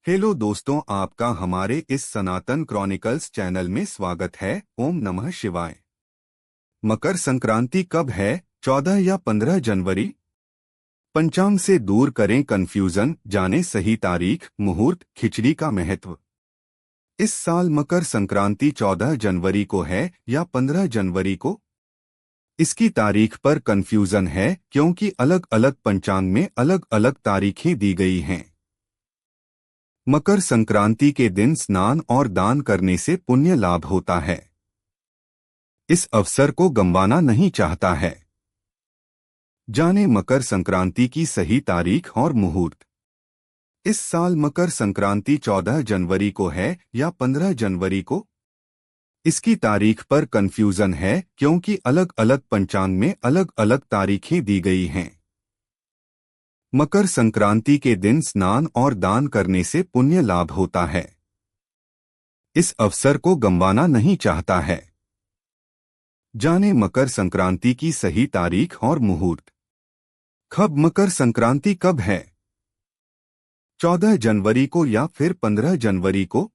Hello दोस्तों, आपका हमारे इस सनातन क्रॉनिकल्स चैनल में स्वागत है। ओम नमः शिवाय। मकर संक्रांति कब है? 14 या 15 जनवरी? पंचांग से दूर करें कंफ्यूजन, जाने सही तारीख, मुहूर्त, खिचड़ी का महत्व। इस साल मकर संक्रांति 14 जनवरी को है या 15 जनवरी को? इसकी तारीख पर कंफ्यूजन है क्योंकि अलग अलग पंचांग में अलग अलग तारीखें दी गई हैं। मकर संक्रांति के दिन स्नान और दान करने से पुण्य लाभ होता है। इस अवसर को गंवाना नहीं चाहता है। जाने मकर संक्रांति की सही तारीख और मुहूर्त। इस साल मकर संक्रांति 14 जनवरी को है या 15 जनवरी को? इसकी तारीख पर कंफ्यूजन है क्योंकि अलग अलग पंचांग में अलग अलग तारीखें दी गई हैं। मकर संक्रांति के दिन स्नान और दान करने से पुण्य लाभ होता है। इस अवसर को गंवाना नहीं चाहता है। जाने मकर संक्रांति की सही तारीख और मुहूर्त। कब मकर संक्रांति कब है? 14 जनवरी को या फिर 15 जनवरी को?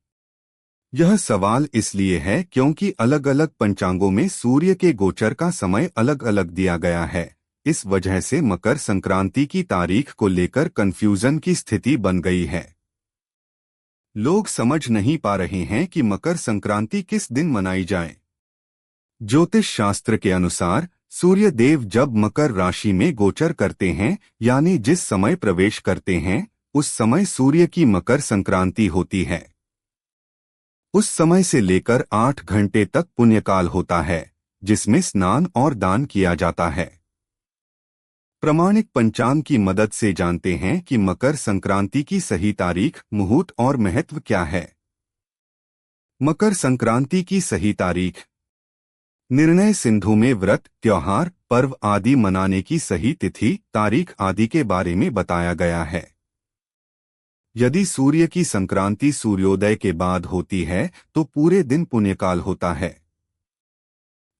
यह सवाल इसलिए है क्योंकि अलग अलग पंचांगों में सूर्य के गोचर का समय अलग अलग दिया गया है। इस वजह से मकर संक्रांति की तारीख को लेकर कंफ्यूजन की स्थिति बन गई है। लोग समझ नहीं पा रहे हैं कि मकर संक्रांति किस दिन मनाई जाए। ज्योतिष शास्त्र के अनुसार सूर्य देव जब मकर राशि में गोचर करते हैं, यानी जिस समय प्रवेश करते हैं, उस समय सूर्य की मकर संक्रांति होती है। उस समय से लेकर 8 घंटे तक पुण्यकाल होता है, जिसमें स्नान और दान किया जाता है। प्रमाणिक पंचांग की मदद से जानते हैं कि मकर संक्रांति की सही तारीख, मुहूर्त और महत्व क्या है। मकर संक्रांति की सही तारीख। निर्णय सिंधु में व्रत, त्योहार, पर्व आदि मनाने की सही तिथि, तारीख आदि के बारे में बताया गया है। यदि सूर्य की संक्रांति सूर्योदय के बाद होती है तो पूरे दिन पुण्यकाल होता है।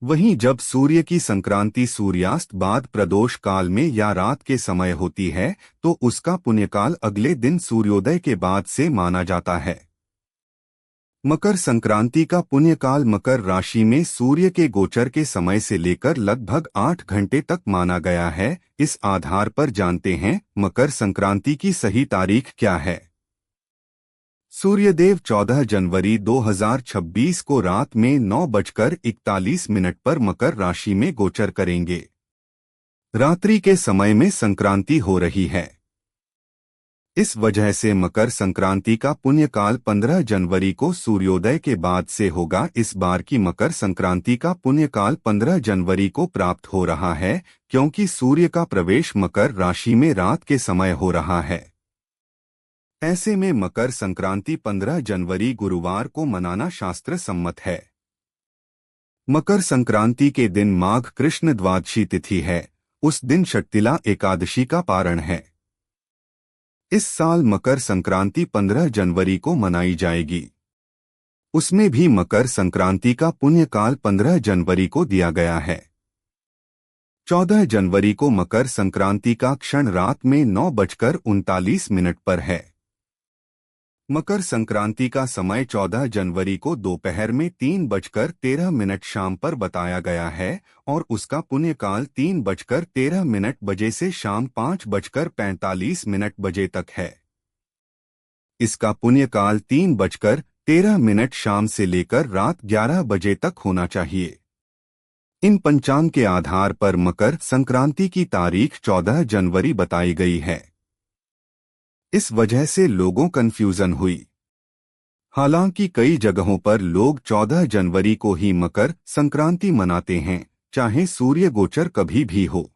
वहीं जब सूर्य की संक्रांति सूर्यास्त बाद प्रदोष काल में या रात के समय होती है तो उसका पुण्यकाल अगले दिन सूर्योदय के बाद से माना जाता है। मकर संक्रांति का पुण्यकाल मकर राशि में सूर्य के गोचर के समय से लेकर लगभग 8 घंटे तक माना गया है। इस आधार पर जानते हैं मकर संक्रांति की सही तारीख क्या है। सूर्यदेव 14 जनवरी 2026 को रात में 9:41 पर मकर राशि में गोचर करेंगे। रात्रि के समय में संक्रांति हो रही है। इस वजह से मकर संक्रांति का पुण्यकाल 15 जनवरी को सूर्योदय के बाद से होगा। इस बार की मकर संक्रांति का पुण्यकाल 15 जनवरी को प्राप्त हो रहा है क्योंकि सूर्य का प्रवेश मकर राशि में रात के समय हो रहा है। ऐसे में मकर संक्रांति 15 जनवरी गुरुवार को मनाना शास्त्र सम्मत है। मकर संक्रांति के दिन माघ कृष्ण द्वादशी तिथि है। उस दिन षट्तिला एकादशी का पारण है। इस साल मकर संक्रांति 15 जनवरी को मनाई जाएगी। उसमें भी मकर संक्रांति का पुण्यकाल 15 जनवरी को दिया गया है। 14 जनवरी को मकर संक्रांति का क्षण रात में 9:39 पर है। मकर संक्रांति का समय 14 जनवरी को दोपहर में 3:13 शाम पर बताया गया है और उसका पुण्यकाल 3:13 बजे से शाम 5:45 बजे तक है। इसका पुण्यकाल 3:13 शाम से लेकर रात 11 बजे तक होना चाहिए। इन पंचांग के आधार पर मकर संक्रांति की तारीख 14 जनवरी बताई गई है। इस वजह से लोगों कंफ्यूजन हुई। हालांकि कई जगहों पर लोग 14 जनवरी को ही मकर संक्रांति मनाते हैं, चाहे सूर्य गोचर कभी भी हो।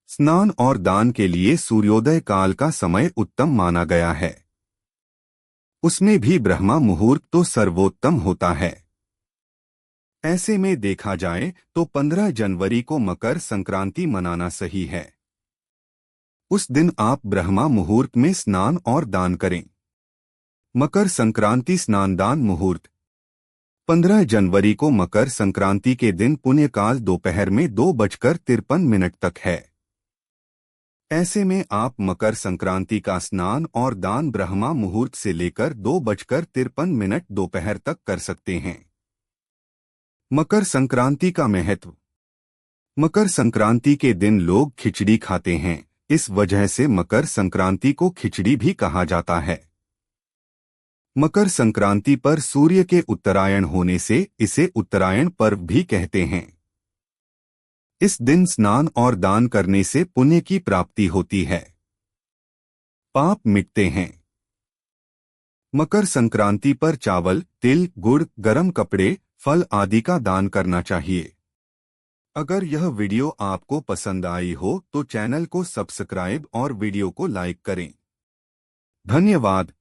स्नान और दान के लिए सूर्योदय काल का समय उत्तम माना गया है। उसमें भी ब्रह्मा मुहूर्त तो सर्वोत्तम होता है। ऐसे में देखा जाए तो 15 जनवरी को मकर संक्रांति मनाना सही है। उस दिन आप ब्रह्मा मुहूर्त में स्नान और दान करें। मकर संक्रांति स्नान दान मुहूर्त। 15 जनवरी को मकर संक्रांति के दिन पुण्यकाल दोपहर में 2:53 तक है। ऐसे में आप मकर संक्रांति का स्नान और दान ब्रह्मा मुहूर्त से लेकर 2:53 दोपहर तक कर सकते हैं। मकर संक्रांति का महत्व। मकर संक्रांति के दिन लोग खिचड़ी खाते हैं, इस वजह से मकर संक्रांति को खिचड़ी भी कहा जाता है। मकर संक्रांति पर सूर्य के उत्तरायण होने से इसे उत्तरायण पर्व भी कहते हैं। इस दिन स्नान और दान करने से पुण्य की प्राप्ति होती है, पाप मिटते हैं। मकर संक्रांति पर चावल, तिल, गुड़, गरम कपड़े, फल आदि का दान करना चाहिए। अगर यह वीडियो आपको पसंद आई हो तो चैनल को सब्सक्राइब और वीडियो को लाइक करें। धन्यवाद।